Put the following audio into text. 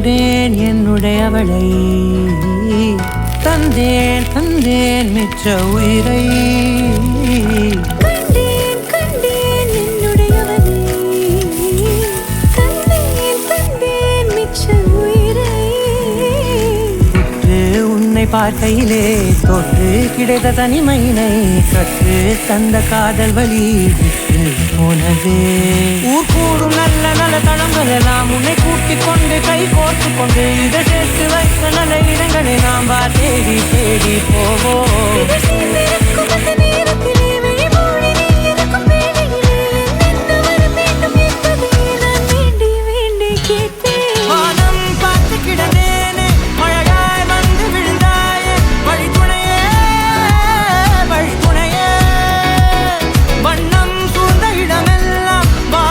கண்டேன் என்னுடையவளை தந்தேன் தந்தேன் மிச்ச உயிரை பார்க்கையிலே தொற்று கிடைத்த தனிமையினை கற்று தந்த காதல் வழி போனதே ஊர் கூடும் நல்ல நல்ல தளங்கள் எல்லாம் உன்னை கூட்டிக் கொண்டு கை கோர்த்து கொண்டு இதை சேர்த்து வைத்த நல்ல இடங்களை நாம் தேடி தேடி போவோம்.